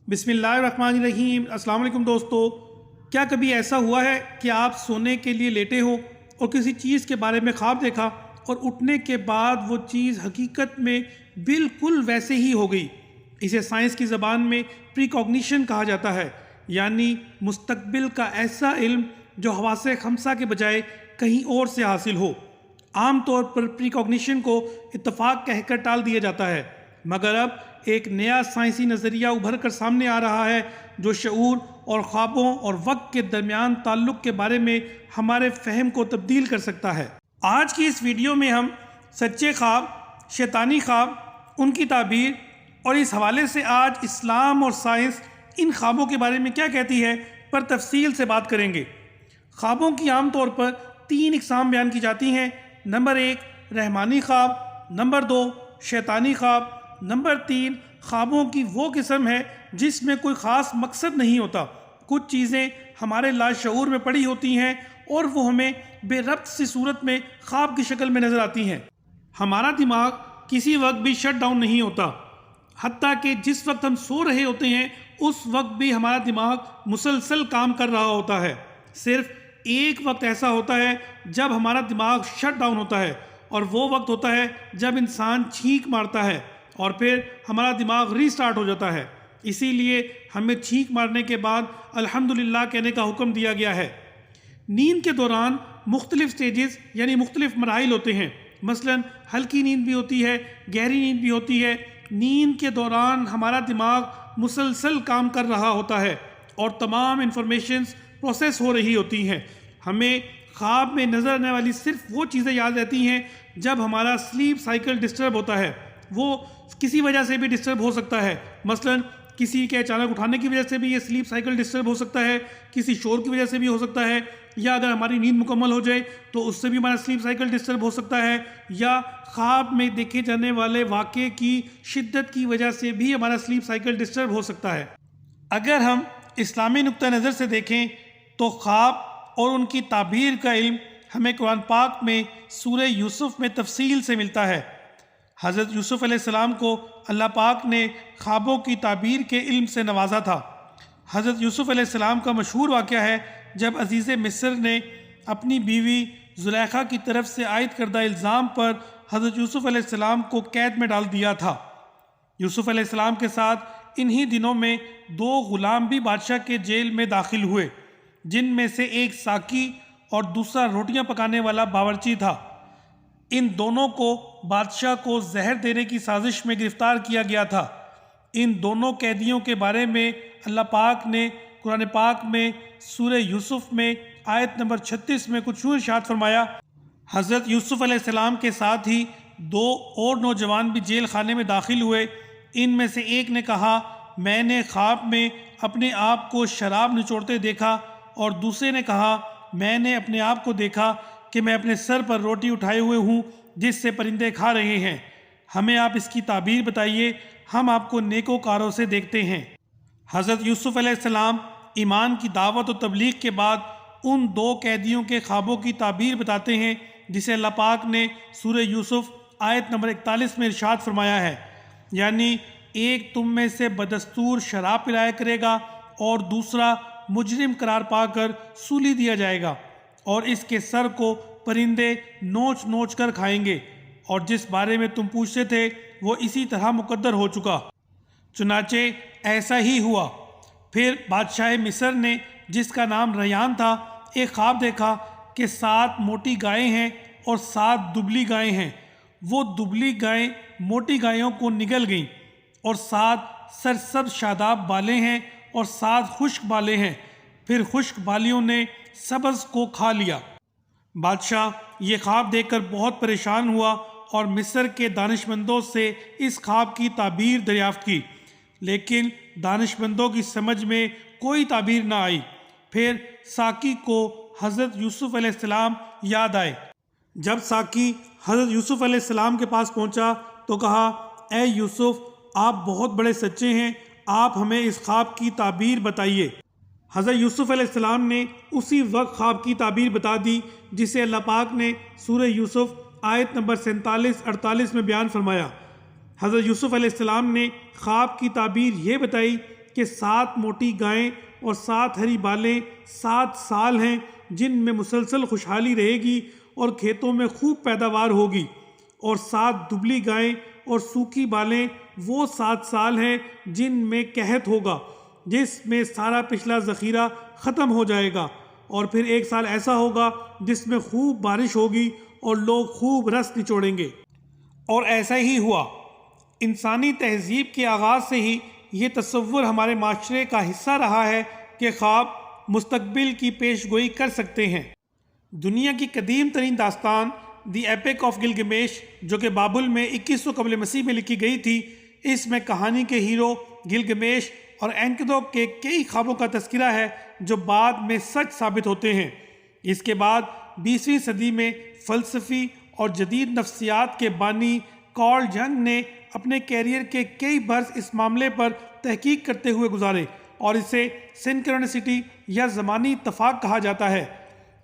بسم اللہ الرحمن الرحیم۔ السلام علیکم دوستو، کیا کبھی ایسا ہوا ہے کہ آپ سونے کے لیے لیٹے ہو اور کسی چیز کے بارے میں خواب دیکھا اور اٹھنے کے بعد وہ چیز حقیقت میں بالکل ویسے ہی ہو گئی؟ اسے سائنس کی زبان میں پری کاگنیشن کہا جاتا ہے، یعنی مستقبل کا ایسا علم جو حواس خمسہ کے بجائے کہیں اور سے حاصل ہو۔ عام طور پر پری کاگنیشن کو اتفاق کہہ کر ٹال دیا جاتا ہے، مگر اب ایک نیا سائنسی نظریہ ابھر کر سامنے آ رہا ہے جو شعور اور خوابوں اور وقت کے درمیان تعلق کے بارے میں ہمارے فہم کو تبدیل کر سکتا ہے۔ آج کی اس ویڈیو میں ہم سچے خواب، شیطانی خواب، ان کی تعبیر اور اس حوالے سے آج اسلام اور سائنس ان خوابوں کے بارے میں کیا کہتی ہے پر تفصیل سے بات کریں گے۔ خوابوں کی عام طور پر 3 اقسام بیان کی جاتی ہیں۔ نمبر 1 رحمانی خواب، نمبر 2 شیطانی خواب، نمبر 3 خوابوں کی وہ قسم ہے جس میں کوئی خاص مقصد نہیں ہوتا، کچھ چیزیں ہمارے لاشعور میں پڑی ہوتی ہیں اور وہ ہمیں بے ربط سی صورت میں خواب کی شکل میں نظر آتی ہیں۔ ہمارا دماغ کسی وقت بھی شٹ ڈاؤن نہیں ہوتا، حتیٰ کہ جس وقت ہم سو رہے ہوتے ہیں اس وقت بھی ہمارا دماغ مسلسل کام کر رہا ہوتا ہے۔ صرف ایک وقت ایسا ہوتا ہے جب ہمارا دماغ شٹ ڈاؤن ہوتا ہے، اور وہ وقت ہوتا ہے جب انسان چھینک مارتا ہے اور پھر ہمارا دماغ ری سٹارٹ ہو جاتا ہے۔ اسی لیے ہمیں چھینک مارنے کے بعد الحمدللہ کہنے کا حکم دیا گیا ہے۔ نیند کے دوران مختلف سٹیجز یعنی مختلف مراحل ہوتے ہیں، مثلا ہلکی نیند بھی ہوتی ہے، گہری نیند بھی ہوتی ہے۔ نیند کے دوران ہمارا دماغ مسلسل کام کر رہا ہوتا ہے اور تمام انفارمیشنز پروسیس ہو رہی ہوتی ہیں۔ ہمیں خواب میں نظر آنے والی صرف وہ چیزیں یاد رہتی ہیں جب ہمارا سلیپ سائیکل ڈسٹرب ہوتا ہے۔ وہ کسی وجہ سے بھی ڈسٹرب ہو سکتا ہے، مثلا کسی کے اچانک اٹھانے کی وجہ سے بھی یہ سلیپ سائیکل ڈسٹرب ہو سکتا ہے، کسی شور کی وجہ سے بھی ہو سکتا ہے، یا اگر ہماری نیند مکمل ہو جائے تو اس سے بھی ہمارا سلیپ سائیکل ڈسٹرب ہو سکتا ہے، یا خواب میں دیکھے جانے والے واقعے کی شدت کی وجہ سے بھی ہمارا سلیپ سائیکل ڈسٹرب ہو سکتا ہے۔ اگر ہم اسلامی نقطہ نظر سے دیکھیں تو خواب اور ان کی تعبیر کا علم ہمیں قرآن پاک میں سورہ یوسف میں تفصیل سے ملتا ہے۔ حضرت یوسف علیہ السلام کو اللہ پاک نے خوابوں کی تعبیر کے علم سے نوازا تھا۔ حضرت یوسف علیہ السلام کا مشہور واقعہ ہے جب عزیز مصر نے اپنی بیوی زلیخا کی طرف سے عائد کردہ الزام پر حضرت یوسف علیہ السلام کو قید میں ڈال دیا تھا۔ یوسف علیہ السلام کے ساتھ انہی دنوں میں 2 غلام بھی بادشاہ کے جیل میں داخل ہوئے، جن میں سے ایک ساقی اور دوسرا روٹیاں پکانے والا باورچی تھا۔ ان دونوں کو بادشاہ کو زہر دینے کی سازش میں گرفتار کیا گیا تھا۔ ان دونوں قیدیوں کے بارے میں اللہ پاک نے قرآن پاک میں سورہ یوسف میں آیت نمبر 36 میں کچھ ارشاد فرمایا۔ حضرت یوسف علیہ السلام کے ساتھ ہی 2 اور نوجوان بھی جیل خانے میں داخل ہوئے۔ ان میں سے ایک نے کہا، میں نے خواب میں اپنے آپ کو شراب نچوڑتے دیکھا، اور دوسرے نے کہا، میں نے اپنے آپ کو دیکھا کہ میں اپنے سر پر روٹی اٹھائے ہوئے ہوں جس سے پرندے کھا رہے ہیں۔ ہمیں آپ اس کی تعبیر بتائیے، ہم آپ کو نیکوکاروں سے دیکھتے ہیں۔ حضرت یوسف علیہ السلام ایمان کی دعوت و تبلیغ کے بعد ان 2 قیدیوں کے خوابوں کی تعبیر بتاتے ہیں جسے اللہ پاک نے سورہ یوسف آیت نمبر 41 میں ارشاد فرمایا ہے، یعنی ایک تم میں سے بدستور شراب پلایا کرے گا اور دوسرا مجرم قرار پا کر سولی دیا جائے گا، اور اس کے سر کو پرندے نوچ نوچ کر کھائیں گے، اور جس بارے میں تم پوچھتے تھے وہ اسی طرح مقدر ہو چکا۔ چنانچہ ایسا ہی ہوا۔ پھر بادشاہ مصر نے، جس کا نام ریان تھا، ایک خواب دیکھا کہ 7 موٹی گائیں ہیں اور 7 دبلی گائیں ہیں۔ وہ دبلی گائیں موٹی گایوں کو نگل گئیں، اور 7 سرسبز شاداب بالیں ہیں اور 7 خشک بالیں ہیں، پھر خشک بالیوں نے سبز کو کھا لیا۔ بادشاہ یہ خواب دیکھ کر بہت پریشان ہوا اور مصر کے دانشمندوں سے اس خواب کی تعبیر دریافت کی، لیکن دانشمندوں کی سمجھ میں کوئی تعبیر نہ آئی۔ پھر ساقی کو حضرت یوسف علیہ السلام یاد آئے۔ جب ساقی حضرت یوسف علیہ السلام کے پاس پہنچا تو کہا، اے یوسف، آپ بہت بڑے سچے ہیں، آپ ہمیں اس خواب کی تعبیر بتائیے۔ حضرت یوسف علیہ السلام نے اسی وقت خواب کی تعبیر بتا دی جسے اللہ پاک نے سورہ یوسف آیت نمبر 47-48 میں بیان فرمایا۔ حضرت یوسف علیہ السلام نے خواب کی تعبیر یہ بتائی کہ 7 موٹی گائیں اور 7 ہری بالیں 7 سال ہیں جن میں مسلسل خوشحالی رہے گی اور کھیتوں میں خوب پیداوار ہوگی، اور 7 دبلی گائیں اور سوکھی بالیں وہ 7 سال ہیں جن میں قحط ہوگا، جس میں سارا پچھلا ذخیرہ ختم ہو جائے گا، اور پھر 1 سال ایسا ہوگا جس میں خوب بارش ہوگی اور لوگ خوب رس نچوڑیں گے۔ اور ایسا ہی ہوا۔ انسانی تہذیب کے آغاز سے ہی یہ تصور ہمارے معاشرے کا حصہ رہا ہے کہ خواب مستقبل کی پیش گوئی کر سکتے ہیں۔ دنیا کی قدیم ترین داستان دی ایپک آف گلگمیش، جو کہ بابل میں 2100 قبل مسیح میں لکھی گئی تھی، اس میں کہانی کے ہیرو گلگمیش اور اینکدو کے کئی خوابوں کا تذکرہ ہے جو بعد میں سچ ثابت ہوتے ہیں۔ اس کے بعد 20ویں صدی میں فلسفی اور جدید نفسیات کے بانی کارل جنگ نے اپنے کیریئر کے کئی برس اس معاملے پر تحقیق کرتے ہوئے گزارے، اور اسے سنکرونسٹی یا زمانی اتفاق کہا جاتا ہے۔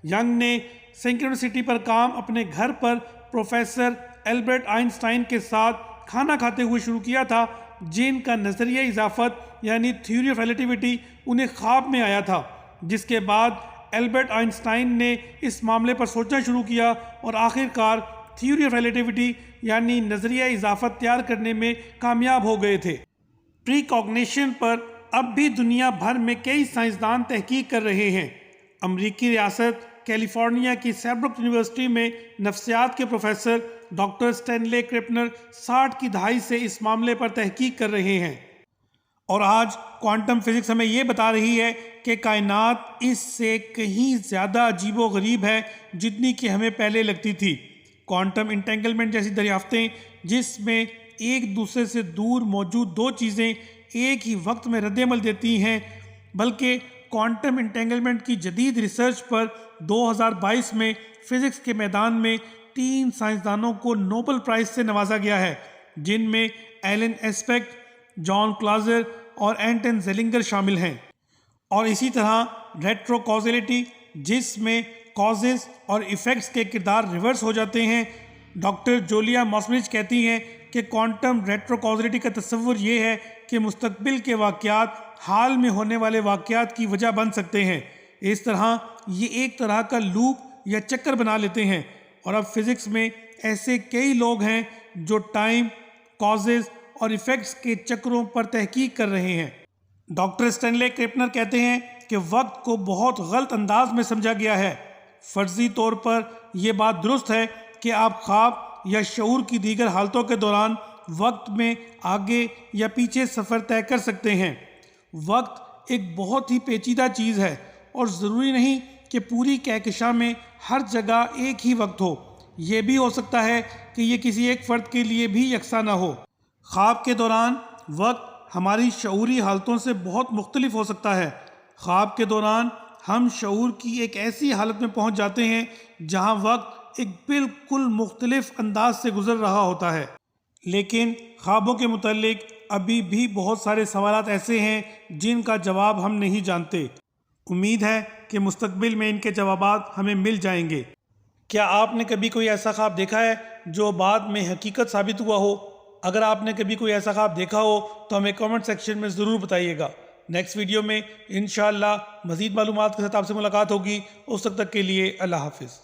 ینگ نے سنکرونسٹی پر کام اپنے گھر پر پروفیسر البرٹ آئنسٹائن کے ساتھ کھانا کھاتے ہوئے شروع کیا تھا، جن کا نظریہ اضافت یعنی تھیوری آف ریلیٹیوٹی انہیں خواب میں آیا تھا، جس کے بعد البرٹ آئنسٹائن نے اس معاملے پر سوچنا شروع کیا اور آخر کار تھیوری آف ریلیٹیوٹی یعنی نظریہ اضافت تیار کرنے میں کامیاب ہو گئے تھے۔ پری کاگنیشن پر اب بھی دنیا بھر میں کئی سائنسدان تحقیق کر رہے ہیں۔ امریکی ریاست کیلیفورنیا کی سیبروک یونیورسٹی میں نفسیات کے پروفیسر ڈاکٹر اسٹینلے کرپنر 60 کی دہائی سے اس معاملے پر تحقیق کر رہے ہیں، اور آج کوانٹم فزکس ہمیں یہ بتا رہی ہے کہ کائنات اس سے کہیں زیادہ عجیب و غریب ہے جتنی کہ ہمیں پہلے لگتی تھی۔ کوانٹم انٹینگلمنٹ جیسی دریافتیں جس میں ایک دوسرے سے دور موجود 2 چیزیں ایک ہی وقت میں رد عمل دیتی ہیں، بلکہ کوانٹم انٹینگلمنٹ کی جدید ریسرچ پر 2022 میں فزکس کے میدان میں 3 سائنسدانوں کو نوبل پرائز سے نوازا گیا ہے، جن میں ایلن ایسپیکٹ، جان کلازر اور اینٹن زیلنگر شامل ہیں۔ اور اسی طرح ریٹرو کازیلٹی، جس میں کازز اور ایفیکٹس کے کردار ریورس ہو جاتے ہیں۔ ڈاکٹر جولیا ماسمرچ کہتی ہیں کہ کوانٹم ریٹرو کازیلٹی کا تصور یہ ہے کہ مستقبل کے واقعات حال میں ہونے والے واقعات کی وجہ بن سکتے ہیں۔ اس طرح یہ ایک طرح کا لوپ یا چکر بنا لیتے ہیں، اور اب فزکس میں ایسے کئی لوگ ہیں جو ٹائم، کازز اور ایفیکٹس کے چکروں پر تحقیق کر رہے ہیں۔ ڈاکٹر اسٹینلے کرپنر کہتے ہیں کہ وقت کو بہت غلط انداز میں سمجھا گیا ہے۔ فرضی طور پر یہ بات درست ہے کہ آپ خواب یا شعور کی دیگر حالتوں کے دوران وقت میں آگے یا پیچھے سفر طے کر سکتے ہیں۔ وقت ایک بہت ہی پیچیدہ چیز ہے، اور ضروری نہیں کہ پوری کہکشاں میں ہر جگہ ایک ہی وقت ہو۔ یہ بھی ہو سکتا ہے کہ یہ کسی ایک فرد کے لیے بھی یکساں نہ ہو۔ خواب کے دوران وقت ہماری شعوری حالتوں سے بہت مختلف ہو سکتا ہے۔ خواب کے دوران ہم شعور کی ایک ایسی حالت میں پہنچ جاتے ہیں جہاں وقت ایک بالکل مختلف انداز سے گزر رہا ہوتا ہے۔ لیکن خوابوں کے متعلق ابھی بھی بہت سارے سوالات ایسے ہیں جن کا جواب ہم نہیں جانتے۔ امید ہے کہ مستقبل میں ان کے جوابات ہمیں مل جائیں گے۔ کیا آپ نے کبھی کوئی ایسا خواب دیکھا ہے جو بعد میں حقیقت ثابت ہوا ہو؟ اگر آپ نے کبھی کوئی ایسا خواب دیکھا ہو تو ہمیں کمنٹ سیکشن میں ضرور بتائیے گا۔ نیکسٹ ویڈیو میں انشاءاللہ مزید معلومات کے ساتھ آپ سے ملاقات ہوگی۔ اس وقت تک کے لیے اللہ حافظ۔